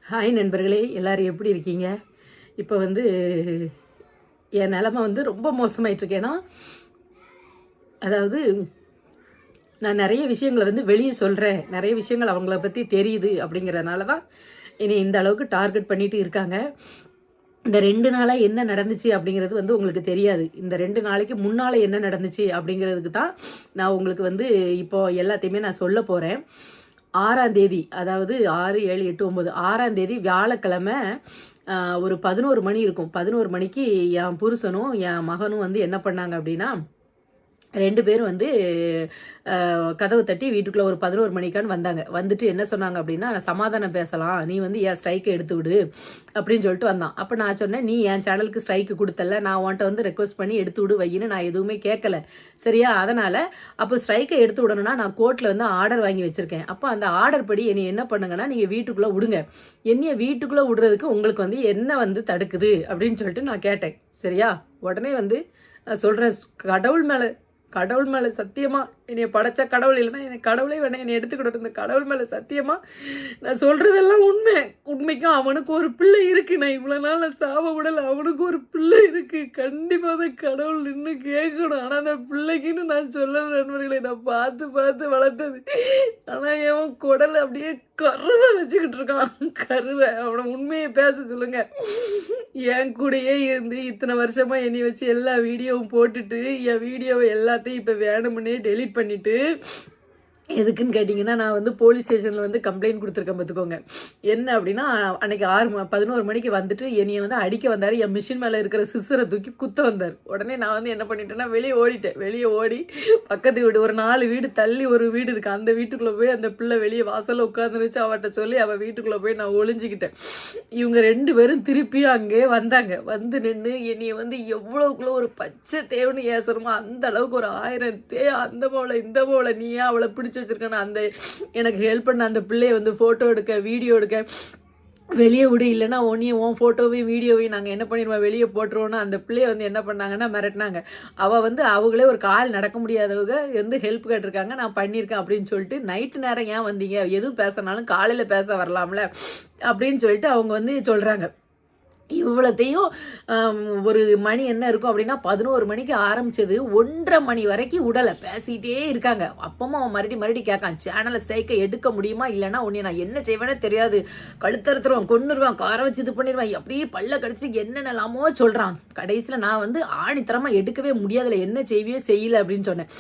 Hi நண்பர்களே, எல்லாரும் எப்படி இருக்கீங்க? இப்போ என் நிலமை ரொம்ப மோசமாயிட்டுருக்கு. ஏன்னா அதாவது நான் நிறைய விஷயங்களை வெளியே சொல்கிறேன், நிறைய விஷயங்கள் அவங்கள பற்றி தெரியுது. அப்படிங்கிறதுனால தான் இனி இந்த அளவுக்கு டார்கெட் பண்ணிட்டு இருக்காங்க. இந்த 2 நாளாக என்ன நடந்துச்சு அப்படிங்கிறது உங்களுக்கு தெரியாது. இந்த 2 நாளைக்கு முன்னால் என்ன நடந்துச்சு அப்படிங்கிறதுக்கு தான் நான் உங்களுக்கு இப்போ எல்லாத்தையுமே நான் சொல்ல போகிறேன். 6ஆம் தேதி, அதாவது 6, 7, 8, 9, 6ஆம் தேதி வியாழக்கிழமை ஒரு 11 மணி இருக்கும். 11 மணிக்கு என் புருஷனும் என் மகனும் என்ன பண்ணாங்க அப்படின்னா, 2 பேரும் கதவு தட்டி வீட்டுக்குள்ளே ஒரு 11 மணிக்கான்னு வந்தாங்க. வந்துட்டு என்ன சொன்னாங்க அப்படின்னா, சமாதானம் பேசலாம், நீ என் ஸ்ட்ரைக்கை எடுத்து விடு அப்படின்னு சொல்லிட்டு வந்தான். அப்போ நான் சொன்னேன், நீ என் சேனலுக்கு ஸ்ட்ரைக்கு கொடுத்தல, நான் உன்ட்ட ரெக்வஸ்ட் பண்ணி எடுத்து விடு வையின்னு நான் எதுவுமே கேட்கல, சரியா? அதனால் அப்போ ஸ்ட்ரைக்கை எடுத்து விடணும்னா நான் கோர்ட்டில் ஆர்டர் வாங்கி வச்சுருக்கேன். அப்போ அந்த ஆர்டர் படி என்னை என்ன பண்ணுங்கன்னா, நீங்கள் வீட்டுக்குள்ளே விடுங்க, என்னைய வீட்டுக்குள்ளே விடுறதுக்கு உங்களுக்கு என்ன தடுக்குது அப்படின்னு சொல்லிட்டு நான் கேட்டேன், சரியா? உடனே நான் சொல்கிறேன், கடவுள் மேலே சத்தியமா, என்னைய படைச்ச கடவுள் இல்லைன்னா எனக்கு கடவுளே வேணாம், என்னை எடுத்துக்கிட்டு இந்த கடவுள் மேலே சத்தியமா நான் சொல்கிறதெல்லாம் உண்மைக்கும் அவனுக்கு ஒரு பிள்ளை இருக்குது. நான் இவ்வளோ நாள் சாவ விடலை, அவனுக்கு ஒரு பிள்ளை இருக்குது. கண்டிப்பாக தான் கடவுள் நின்று கேட்கணும். ஆனால் அந்த பிள்ளைக்குன்னு நான் சொல்ல நண்பர்களை நான் பார்த்து பார்த்து வளர்த்தது. ஆனால் எவன் குடலை அப்படியே கருவை வச்சுக்கிட்டு இருக்கான். கருவை அவனை உண்மையை பேச சொல்லுங்க. என் கூடயே இத்தனை வருஷமா என்னை வச்சு எல்லா வீடியோவும் போட்டுட்டு என் வீடியோவை எல்லாத்தையும் இப்போ வேணும்னே டெலீட் பண்ணிட்டு, எதுக்குன்னு கேட்டிங்கன்னா, நான் போலீஸ் ஸ்டேஷனில் கம்ப்ளைண்ட் கொடுத்துருக்கேன் பார்த்துக்கோங்க. என்ன அப்படின்னா, அன்றைக்கி 11 மணிக்கு வந்துட்டு என்னையை அடிக்க வந்தார். என் மிஷின் மேலே இருக்கிற சிஸ்ஸரை தூக்கி குத்த வந்தார். உடனே நான் என்ன பண்ணிட்டேன்னா, வெளியே ஓடிட்டேன். வெளியே ஓடி பக்கத்து வீடு, ஒரு 4 வீடு தள்ளி ஒரு வீடு இருக்குது, அந்த வீட்டுக்குள்ளே போய் அந்த பிள்ளை வெளியே வாசலில் உட்காந்துருச்சு. அவட்ட சொல்லி அவள் வீட்டுக்குள்ளே போய் நான் ஒளிஞ்சிக்கிட்டேன். இவங்க 2 பேரும் திருப்பியும் அங்கே வந்தாங்க. நின்று என்னையை எவ்வளோக்குள்ள ஒரு பச்சை தேவனு ஏசணுமோ அந்த அளவுக்கு ஒரு 1000 அந்த போல இந்த போல நீ அவளை பிடிச்சி வச்சிருக்கேன். அந்த எனக்கு ஹெல்ப் பண்ண அந்த பிள்ளைய ஃபோட்டோ எடுக்க, வீடியோ எடுக்க வெளியே விடு, இல்லைன்னா உன் ஃபோட்டோவையும் வீடியோவையும் நாங்கள் என்ன பண்ணிடுவோம், வெளியே போட்டுருவோன்னா அந்த பிள்ளைய என்ன பண்ணாங்கன்னா மிரட்டினாங்க. அவள் அவங்களே ஒரு கால் நடக்க முடியாதவங்க ஹெல்ப் கேட்டிருக்காங்க, நான் பண்ணியிருக்கேன் அப்படின்னு சொல்லிட்டு, நைட்டு நேரம் ஏன் வந்தீங்க, எதுவும் பேசினாலும் காலையில் பேச வரலாம்ல அப்படின்னு சொல்லிட்டு அவங்க சொல்கிறாங்க. இவ்வளோத்தையும் ஒரு மணி என்ன இருக்கும் அப்படின்னா, 11 மணிக்கு ஆரம்பிச்சது 1:30 மணி வரைக்கும் உடலை பேசிகிட்டே இருக்காங்க. அப்பவும் அவன் மறுபடி கேட்கான், சேனலை ஸ்ட்ரைக்கை எடுக்க முடியுமா, இல்லைன்னா உன்னை நான் என்ன செய்வேனே தெரியாது, கழுத்தறுத்துருவான், கொன்னுருவான், காரை வச்சு இது பண்ணிடுவான், அப்படியே பல்ல கடிச்சு என்னென்னலாமோ சொல்கிறான். கடைசியில் நான் ஆணித்தரமாக எடுக்கவே முடியாதுல, என்ன செய்வியோ செய்யலை அப்படின்னு சொன்னேன்.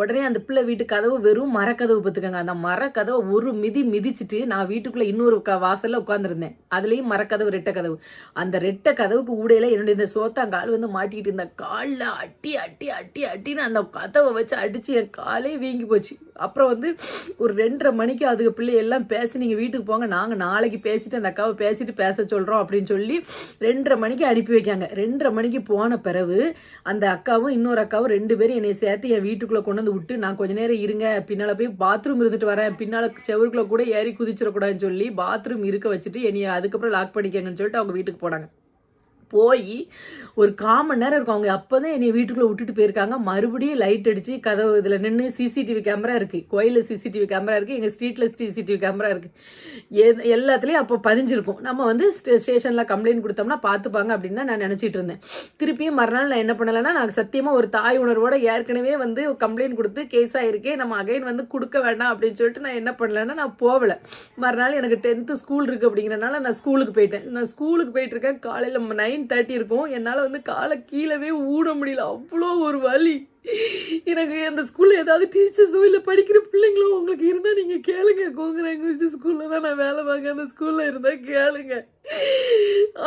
உடனே அந்த பிள்ளை வீட்டு கதவு வெறும் மரக்கதவு பார்த்துக்கோங்க. அந்த மரக்கதவை ஒரு மிதிச்சுட்டு நான் வீட்டுக்குள்ளே இன்னொரு வாசலில் உட்காந்துருந்தேன். அதுலேயும் மரக்கதவு, ரெட்டை கதவு. அந்த ரெட்டை கதவுக்கு ஊடையில என்னுடைய இந்த சோத்தாங்கால் மாட்டிக்கிட்டு இருந்த காலில் அட்டி அட்டி அட்டி அட்டின்னு அந்த கதவை வச்சு அடிச்சு என் காலே வீங்கி போச்சு. அப்புறம் ஒரு 2:30 மணிக்கு அதுக்கு பிள்ளை எல்லாம் பேசி, நீங்கள் வீட்டுக்கு போங்க, நாங்கள் நாளைக்கு பேசிட்டு அந்த அக்காவை பேசிட்டு பேச சொல்கிறோம் அப்படின்னு சொல்லி 2:30 மணிக்கு அனுப்பி வைக்காங்க. 2:30 மணிக்கு போன பிறகு அந்த அக்காவும் இன்னொரு அக்காவும் 2 பேரும் என்னை சேர்த்து என் வீட்டுக்குள்ளே கொண்டு விட்டு, நான் கொஞ்ச நேரம் இருங்க, பின்னால் போய் பாத்ரூம் இருந்துட்டு வரேன், பின்னால் செவருக்குள்ளே கூட ஏறி குதிச்சிடக்கூடாதுன்னு சொல்லி பாத்ரூம் இருக்க வச்சுட்டு என்னை அதுக்கப்புறம் லாக் பண்ணிக்கங்கன்னு சொல்லிட்டு அவங்க வீட்டுக்கு போனாங்க. போய் ஒரு 1/4 மணி நேரம் இருக்கும். அவங்க அப்போ தான் என்னை வீட்டுக்குள்ளே விட்டுட்டு போயிருக்காங்க. மறுபடியும் லைட் அடித்து கதவு இதில் நின்று சிசிடிவி கேமரா இருக்குது, கோயிலில் சிசிடிவி கேமரா இருக்குது, எங்கள் ஸ்ட்ரீட்டில் சிசிடிவி கேமரா இருக்குது, எல்லாத்துலேயும் அப்போ பதிஞ்சிருக்கும். நம்ம ஸ்டேஷனில் கம்ப்ளைண்ட் கொடுத்தோம்னா பார்த்துப்பாங்க அப்படின்னு தான் நான் நினச்சிட்டு இருந்தேன். திருப்பியும் மறுநாள் நான் என்ன பண்ணலைன்னா, நான் சத்தியமாக ஒரு தாய் உணர்வோட ஏற்கனவே கம்ப்ளைண்ட் கொடுத்து கேஸ் ஆகிருக்கேன், நம்ம அகைன் கொடுக்க வேண்டாம் அப்படின்னு சொல்லிட்டு நான் என்ன பண்ணலைன்னா, நான் போகலை. மறுநாள் எனக்கு 10th ஸ்கூல் இருக்குது அப்படிங்கிறனால நான் ஸ்கூலுக்கு போயிட்டேன். நான் ஸ்கூலுக்கு போயிட்டுருக்கேன். காலையில் 9:30 இருக்கும். என்னால் காலை கீழவே ஊட முடியல, அவ்வளோ ஒரு வலி எனக்கு. அந்த ஸ்கூலில் ஏதாவது டீச்சர்ஸோ இல்லை படிக்கிற பிள்ளைங்களோ உங்களுக்கு இருந்தால் நீங்கள் கேளுங்க. கோங்கராங்குறிச்சி ஸ்கூலில் தான் நான் வேலை பார்க்க, அந்த ஸ்கூலில் இருந்தால் கேளுங்க.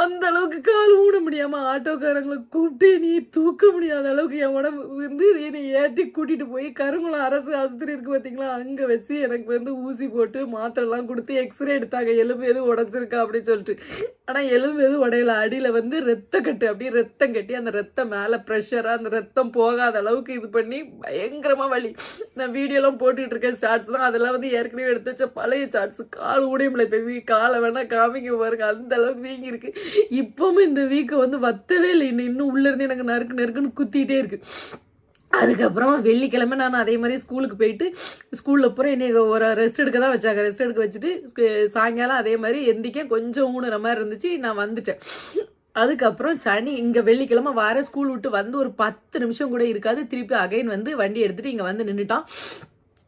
அந்த அளவுக்கு கால் ஊட முடியாமல் ஆட்டோக்காரங்களை கூப்பிட்டு நீ தூக்க முடியாத அளவுக்கு என் உடம்பு என்னை ஏற்றி கூட்டிகிட்டு போய் கருங்குளம் அரசு ஆஸ்பத்திரி இருக்குது பார்த்தீங்களா, அங்கே வச்சு எனக்கு ஊசி போட்டு மாத்திரைலாம் கொடுத்து எக்ஸ்ரே எடுத்தாங்க, எலும்பு எதுவும் உடஞ்சிருக்கா அப்படின்னு சொல்லிட்டு. ஆனால் எலும்பு எதுவும் உடையில, அடியில் ரத்தம் கட்டு, அப்படியே ரத்தம் கட்டி அந்த ரத்தம் மேலே ப்ரெஷராக அந்த ரத்தம் போகாத அளவுக்கு இது பண்ணி பயங்கரமாக வலி. நான் வீடியோலாம் போட்டுக்கிட்டு இருக்கேன், ஷார்ட்ஸ்லாம், அதெல்லாம் ஏற்கனவே எடுத்து வச்ச பழைய ஷார்ட்ஸ். கால் ஊடையும்ல, இப்போ காலை வேணால் காமிக்க பாருங்க, அந்த அளவுக்கு வீங்கி இருக்கு. இப்பவும் இந்த வீக்கை வத்தவே இல்லை, இன்னும் உள்ள இருந்து எனக்கு நறுக்குன்னு குத்திட்டே இருக்கு. அதுக்கப்புறம் வெள்ளிக்கிழமை நான் அதே மாதிரி ஸ்கூலுக்கு போயிட்டு ஸ்கூலில் பூரா என்னை ஒரு ரெஸ்ட் எடுக்க தான் வச்சாங்க. ரெஸ்ட் எடுக்க வச்சுட்டு சாயங்காலம் அதே மாதிரி எந்திக்க கொஞ்சம் ஊனுற மாதிரி இருந்துச்சு. நான் வந்துட்டேன். அதுக்கப்புறம் இங்கே வெள்ளிக்கிழமை ஸ்கூல் விட்டு வந்து ஒரு 10 நிமிஷம் கூட இருக்காது, திருப்பி அகைன் வந்து வண்டி எடுத்துகிட்டு இங்கே வந்து நின்றுட்டான்.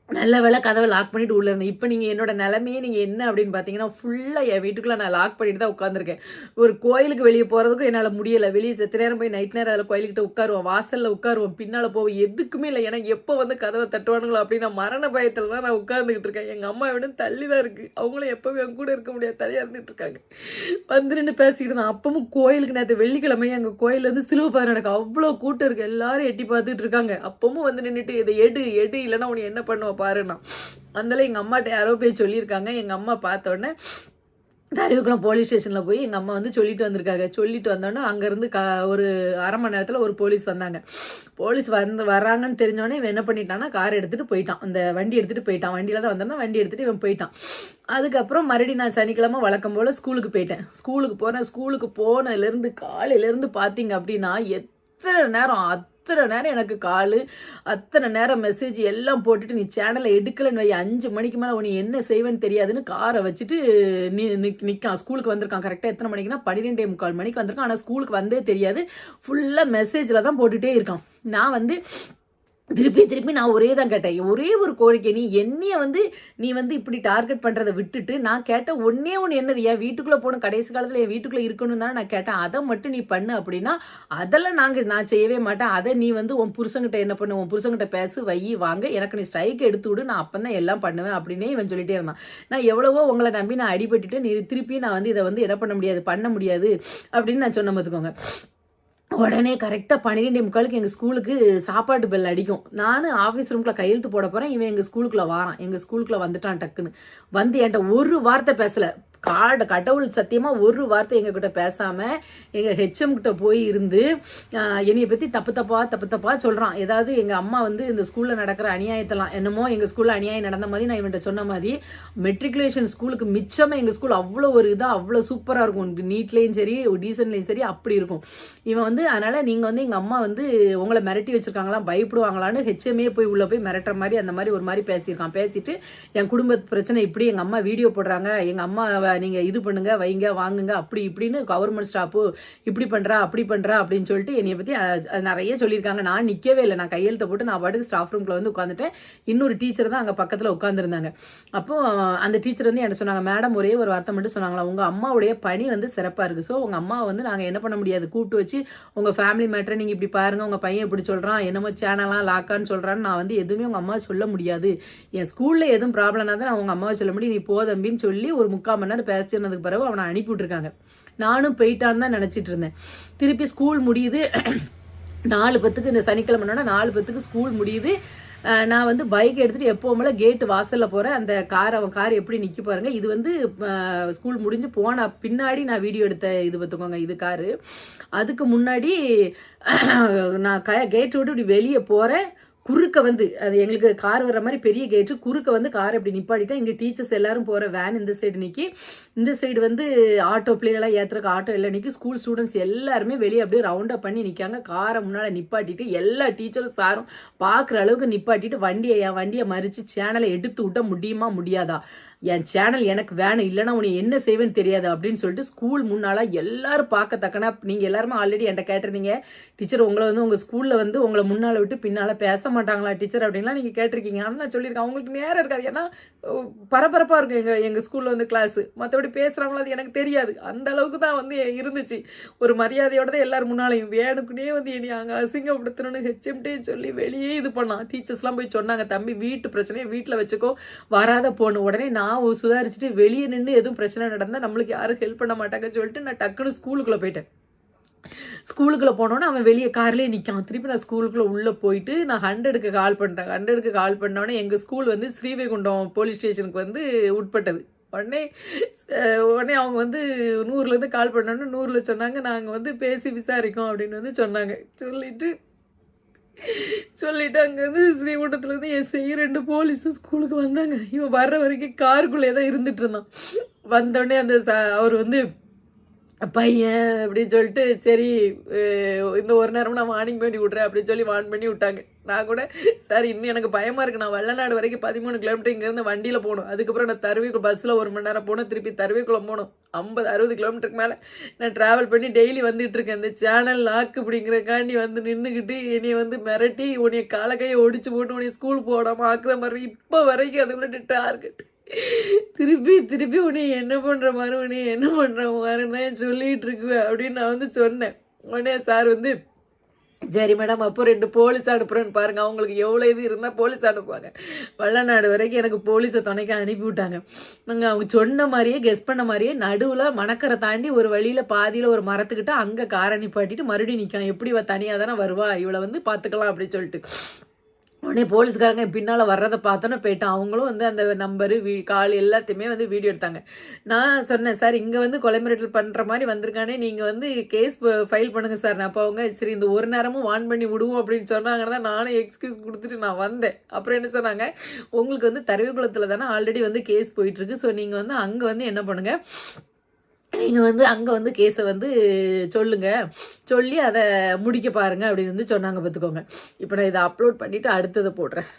நல்ல வேலை கதவை லாக் பண்ணிட்டு உள்ள இருந்தேன். இப்போ நீங்கள் என்னோட நிலைமையே நீங்கள் என்ன அப்படின்னு பார்த்தீங்கன்னா, ஃபுல்லாக என் வீட்டுக்குள்ளே நான் லாக் பண்ணிட்டு தான் உட்காந்துருக்கேன். ஒரு கோயிலுக்கு வெளியே போகிறதுக்கும் என்னால் முடியலை. வெளியே செத்த நேரம் போய் நைட் நேரம் அதில் கோயிலுக்கிட்ட உட்காருவோம், வாசலில் உட்காருவோம், பின்னால் போவோம், எதுக்குமே இல்லை. ஏன்னா எப்போ வந்து கதவை தட்டுவானுங்களோ அப்படின்னு நான் மரண பயத்தில் தான் நான் உட்காந்துக்கிட்டு இருக்கேன். எங்கள் அம்மா விட தள்ளி தான் இருக்குது. அவங்களும் எப்போவும் என் கூட இருக்க முடியாது, தனியாக இருந்துகிட்டு இருக்காங்க. வந்து நின்று பேசிக்கிட்டு இருந்தேன். அப்பவும் கோயிலுக்கு நேற்று வெள்ளிக்கிழமை எங்கள் கோயில் வந்து சிலுவை பாதை நடக்கும், அவ்வளோ கூட்டம் இருக்குது, எல்லாரும் எட்டி பார்த்துட்டு இருக்காங்க. அப்பவும் வந்து நின்றுட்டு இதை எடு இல்லைன்னா உன்னை என்ன பண்ணுவோம் பாருண்ணா. அதனால எங்கள் அம்மாட்ட யாரோ போய் சொல்லியிருக்காங்க. எங்கள் அம்மா பார்த்த உடனே தருவிக்குளம் போலீஸ் ஸ்டேஷனில் போய் எங்கள் அம்மா வந்து சொல்லிட்டு வந்திருக்காங்க. சொல்லிட்டு வந்தோடனே அங்கேருந்து ஒரு அரை மணி நேரத்தில் ஒரு போலீஸ் வந்தாங்க. போலீஸ் வர்றாங்கன்னு தெரிஞ்சோடனே இவன் என்ன பண்ணிட்டான்னா கார் எடுத்துகிட்டு போயிட்டான், அந்த வண்டி எடுத்துகிட்டு போயிட்டான். வண்டியில் தான் வந்தோன்னா வண்டி எடுத்துகிட்டு இவன் போயிட்டான். அதுக்கப்புறம் மறுபடியும் நான் சனிக்கிழமை வழக்கம் போல் ஸ்கூலுக்கு போயிட்டேன். ஸ்கூலுக்கு போனதுலேருந்து காலையிலேருந்து பார்த்தீங்க அப்படின்னா எத்தனை நேரம் எனக்கு கால், அத்தனை நேரம் மெசேஜ் எல்லாம் போட்டுட்டு நீ சேனலை எடுக்கலன்னு வை, 5 மணிக்கு மேலே உனி என்ன செய்வேன்னு தெரியாதுன்னு காரை வச்சுட்டு நிற்கான். ஸ்கூலுக்கு வந்திருக்கான். கரெக்டாக எத்தனை மணிக்குன்னா 12:45 மணிக்கு வந்திருக்கான். ஆனால் ஸ்கூலுக்கு வந்தே தெரியாது, ஃபுல்லாக மெசேஜில் தான் போட்டுகிட்டே இருக்கான். நான் வந்து திருப்பி நான் ஒரே தான் கேட்டேன், ஒரே ஒரு கோரிக்கை, நீ வந்து இப்படி டார்கெட் பண்ணுறதை விட்டுட்டு நான் கேட்டேன் ஒன்று என்னது, என் வீட்டுக்குள்ளே போகணும், கடைசி காலத்தில் என் வீட்டுக்குள்ளே இருக்கணும் தானே நான் கேட்டேன். அதை மட்டும் நீ பண்ணு அப்படின்னா அதெல்லாம் நான் செய்யவே மாட்டேன். அதை நீ வந்து உன் புருஷங்கிட்ட என்ன பண்ணு, உன் புருஷங்கிட்ட பேசு, வாங்க, எனக்கு நீ ஸ்ட்ரைக் எடுத்து விடு, நான் அப்போ தான் எல்லாம் பண்ணுவேன் அப்படின்னே இவன் சொல்லிட்டே இருந்தான். நான் எவ்வளவோ உங்களை நம்பி நான் அடிபட்டுட்டு நீ திருப்பி நான் வந்து இதை வந்து என்ன பண்ண முடியாது அப்படின்னு நான் சொன்ன பார்த்துக்கோங்க. உடனே கரெக்டாக 12:45 எங்கள் ஸ்கூலுக்கு சாப்பாட்டு பெல் அடிக்கும். நான் ஆஃபீஸ் ரூம்குள்ளே கையெழுத்து போட போகிறேன். இவன் எங்கள் ஸ்கூலுக்குள்ளே வாரான். எங்கள் ஸ்கூலுக்குள்ளே வந்துட்டான். டக்குன்னு வந்து என்கிட்ட ஒரு வார்த்தை பேசலை. கடவுள் சத்தியமாக ஒரு வார்த்தை எங்ககிட்ட பேசாமல் எங்கள் ஹெச்எம் கிட்ட போய் இருந்து என்னையை பற்றி தப்பு சொல்கிறான். ஏதாவது எங்கள் அம்மா வந்து இந்த ஸ்கூலில் நடக்கிற அநியாயத்தெல்லாம் என்னமோ எங்கள் ஸ்கூலில் அநியாயம் நடந்த மாதிரி நான் இவன்கிட்ட சொன்ன மாதிரி, மெட்ரிகுலேஷன் ஸ்கூலுக்கு மிச்சமாக எங்கள் ஸ்கூல் அவ்வளோ ஒரு இதாக அவ்வளோ சூப்பராக இருக்கும், நீட்லேயும் சரி டீசன்ட்லேயும் சரி அப்படி இருக்கும். இவன் வந்து அதனால் நீங்கள் வந்து எங்கள் அம்மா வந்து உங்களை மிரட்டி வச்சுருக்காங்களா, பயப்படுவாங்களான்னு ஹெச்எம்ஏ போய் உள்ளே போய் மிரட்டுற மாதிரி அந்த மாதிரி ஒரு மாதிரி பேசியிருக்கான். பேசிட்டு என் குடும்ப பிரச்சனை இப்படி, எங்கள் அம்மா வீடியோ போடுறாங்க, எங்கள் அம்மா நீங்கள் இது பண்ணுங்க, வைங்க, வாங்குங்க, அப்படி இப்படின்னு கவர்மெண்ட் ஸ்டாஃபு இப்படி பண்ணுறா அப்படி பண்ணுறா அப்படின்னு சொல்லிட்டு என்னைய பற்றி நிறைய சொல்லியிருக்காங்க. நான் நிற்கவே இல்லை. நான் கையெழுத்த போட்டு நான் பாட்டுக்கு ஸ்டாஃப் ரூமில் வந்து உட்காந்துட்டேன். இன்னொரு டீச்சர் தான் அங்கே பக்கத்தில் உட்காந்துருந்தாங்க. அப்போ அந்த டீச்சர் வந்து என்ன சொன்னாங்க, மேடம் ஒரே ஒரு வார்த்தை மட்டும் சொன்னாங்களா, உங்கள் அம்மாவுடைய பணி வந்து சிறப்பாக இருக்குது. ஸோ உங்கள் அம்மாவை வந்து நாங்கள் என்ன பண்ண முடியாது, கூப்பிட்டு வச்சு உங்கள் ஃபேமிலி மேட்டரை நீங்கள் இப்படி பாருங்கள், உங்கள் பையன் இப்படி சொல்கிறான், என்னமோ சேனலாம் லாக்கான்னு சொல்கிறான்னு நான் வந்து எதுவுமே உங்கள் அம்மாவை சொல்ல முடியாது. என் ஸ்கூலில் எதுவும் ப்ராப்ளம்னா தான் நான் உங்கள் அம்மாவை சொல்ல முடியும், நீ போதம்பின்னு சொல்லி ஒரு 3/4 மணி நேரம் பேசினதுக்கு பிறகு அவனை அனுப்பி விட்டுருக்காங்க. நானும் போயிட்டான்னு தான் நினச்சிட்டு இருந்தேன். திருப்பி ஸ்கூல் முடியுது 4:10 இந்த சனிக்கிழமைனா 4:10 ஸ்கூல் முடியுது. நான் வந்து பைக் எடுத்துகிட்டு எப்போவுமே கேட்டு வாசலில் போகிறேன். அந்த அவன் கார் எப்படி நிற்கி பாருங்கள். இது வந்து ஸ்கூல் முடிஞ்சு போன பின்னாடி நான் வீடியோ எடுத்த இது பார்த்துக்கோங்க, இது காரு. அதுக்கு முன்னாடி நான் கேட்டு விட்டு இப்படி வெளியே போகிறேன். குறுக்க வந்து அது எங்களுக்கு கார் வர்ற மாதிரி பெரிய கேட்டு, குறுக்க வந்து கார் இப்படி நிப்பாட்டிட்டா. இங்கே டீச்சர்ஸ் எல்லாரும் போகிற வேன் இந்த சைடு நிற்கி, இந்த சைடு வந்து ஆட்டோ பிள்ளைகளாம் ஏற்றுறக்கு ஆட்டோ எல்லாம் நிற்கி, ஸ்கூல் ஸ்டூடெண்ட்ஸ் எல்லாருமே வெளியே அப்படியே ரவுண்டப் பண்ணி நிற்காங்க. காரை முன்னால் நிப்பாட்டிட்டு எல்லா டீச்சரும் சாரும் பார்க்குற அளவுக்கு நிப்பாட்டிட்டு என் வண்டியை மறித்து சேனலை எடுத்து விட்ட முடியாதா, என் சேனல் எனக்கு வேணும், இல்லைனா உன்னை என்ன செய்வேன்னு தெரியாது அப்படின்னு சொல்லிட்டு ஸ்கூல் முன்னால் எல்லாரும் பார்க்கத்தக்கனா, நீங்கள் எல்லாருமே ஆல்ரெடி என்கிட்ட கேட்டிருந்தீங்க, டீச்சர் உங்களை வந்து உங்கள் ஸ்கூலில் வந்து உங்களை முன்னால் விட்டு பின்னால் பேச மாட்டாங்களா டீச்சர் அப்படின்லாம் நீங்கள் கேட்டிருக்கீங்க. ஆனால் நான் சொல்லியிருக்கேன் அவங்களுக்கு நேரம் இருக்காது. ஏன்னா பரபரப்பாக இருக்கும் எங்கள் ஸ்கூலில் வந்து கிளாஸு, மற்றபடி பேசுகிறாங்களோ அது எனக்கு தெரியாது. அந்த அளவுக்கு தான் வந்து இருந்துச்சு. ஒரு மரியாதையோட தான் எல்லாரும் முன்னாலையும் வேணுக்குனே வந்து என்னை அங்கே அசிங்கப்படுத்தணும்னு ஹெச்எம்டே சொல்லி வெளியே இது பண்ணான். டீச்சர்ஸ்லாம் போய் சொன்னாங்க, தம்பி வீட்டு பிரச்சனையை வீட்டில் வச்சுக்கோ, வராத போகணும். உடனே நான் சுதாரிச்சுட்டு வெளியே நின்று எதுவும் பிரச்சனை நடந்தால் நம்மளுக்கு யாரும் ஹெல்ப் பண்ண மாட்டாங்கன்னு சொல்லிட்டு நான் டக்குன்னு ஸ்கூலுக்குள்ளே போயிட்டேன். ஸ்கூலுக்குள்ளே போனோன்னே அவன் வெளியே கார்லேயே நிற்கான். திருப்பி நான் ஸ்கூலுக்குள்ளே உள்ளே போயிட்டு நான் 100க்கு கால் பண்ணுறேன். 100க்கு கால் பண்ணோன்னே எங்கள் ஸ்கூல் வந்து ஸ்ரீவைகுண்டம் போலீஸ் ஸ்டேஷனுக்கு வந்து உட்பட்டது. உடனே அவங்க வந்து 100லேருந்து கால் பண்ணோன்னு 100ல் சொன்னாங்க, நாங்கள் வந்து பேசி விசாரிக்கோம் அப்படின்னு வந்து சொன்னாங்க. சொல்லிட்டு அங்கேருந்து ஸ்ரீகுண்டத்துலேருந்து எஸ்ஐ 2 போலீஸும் ஸ்கூலுக்கு வந்தாங்க. இவன் வர்ற வரைக்கும் காருக்குள்ளே தான் இருந்துட்டு இருந்தான். வந்தோடனே அந்த அவர் வந்து பையன் அப்படின்னு சொல்லிட்டு, சரி இந்த ஒரு நேரம் நான் வார்னிங் பண்ணி விட்றேன் அப்படின்னு சொல்லி வார்ன் பண்ணி விட்டாங்க. நான் கூட சார் இன்னும் எனக்கு பயமாக இருக்குது, நான் வல்லநாடு வரைக்கும் 13 கிலோமீட்டர் இங்கேருந்து வண்டியில் போகணும், அதுக்கப்புறம் நான் தருவிக்குள்ள பஸ்ஸில் 1 மணி நேரம் போகணும், திருப்பி தருவிக்குள்ளே போகணும், 50-60 கிலோமீட்டருக்கு மேலே நான் ட்ராவல் பண்ணி டெய்லி வந்துட்டு இருக்கேன். இந்த சேனல் லாக்கு அப்படிங்கிறக்காண்டி வந்து நின்றுக்கிட்டு என்னைய வந்து மிரட்டி உன்னைய காலக்கையை ஒடிச்சு போட்டு உன்னைய ஸ்கூல் போடாமல் ஆக்குற மாதிரி இப்போ வரைக்கும் அது கூட டார்கெட். திருப்பி திருப்பி உன்னைய என்ன பண்ணுற மாதிரி உன்னைய என்ன பண்ணுற மாதிரின்னு தான் சொல்லிகிட்டு இருக்குவேன் அப்படின்னு நான் வந்து சொன்னேன். உடனே சார் வந்து சரி மேடம், அப்போ 2 போலீஸ் அனுப்புகிறேன்னு பாருங்கள், அவங்களுக்கு எவ்வளோ இது இருந்தால் போலீஸ் அனுப்புவாங்க. வல்லநாடு வரைக்கும் எனக்கு போலீஸை துணைக்க அனுப்பி விட்டாங்க. நாங்கள் அவங்க சொன்ன மாதிரியே கெஸ் பண்ண மாதிரியே நடுவில் மணக்கரை தாண்டி ஒரு வழியில் பாதியில் ஒரு மரத்துக்கிட்ட அங்கே காரை நிப்பாட்டிட்டு மறுபடியும் நிற்கான். எப்படி தனியாக தானே வருவா, இவளை வந்து பார்த்துக்கலாம் அப்படின்னு சொல்லிட்டு உடனே போலீஸ்காரங்க பின்னால் வர்றதை பார்த்தோன்னே போயிட்டான். அவங்களும் வந்து அந்த நம்பரு கால் எல்லாத்தையுமே வந்து வீடியோ எடுத்தாங்க. நான் சொன்னேன் சார் இங்கே வந்து கொலை மிரட்டல் பண்ணுற மாதிரி வந்திருக்கானே, நீங்கள் வந்து கேஸ் ஃபைல் பண்ணுங்கள் சார். அப்போ அவங்க சரி இந்த ஒரு நேரமும் வான் பண்ணி விடுவோம் அப்படின்னு சொன்னாங்கன்னு தான் நானும் எக்ஸ்கியூஸ் கொடுத்துட்டு நான் வந்தேன். அப்புறம் என்ன சொன்னாங்க, உங்களுக்கு வந்து தருவிக்குளத்தில் தானே ஆல்ரெடி வந்து கேஸ் போயிட்டுருக்கு, ஸோ நீங்கள் வந்து அங்கே வந்து என்ன பண்ணுங்கள், நீங்கள் வந்து அங்கே வந்து கேஸை வந்து சொல்லி அதை முடிக்க பாருங்கள் அப்படின்னு வந்து சொன்னாங்க. பார்த்துக்கோங்க. இப்போ நான் இதை அப்லோட் பண்ணிவிட்டு அடுத்ததை போடுறேன்.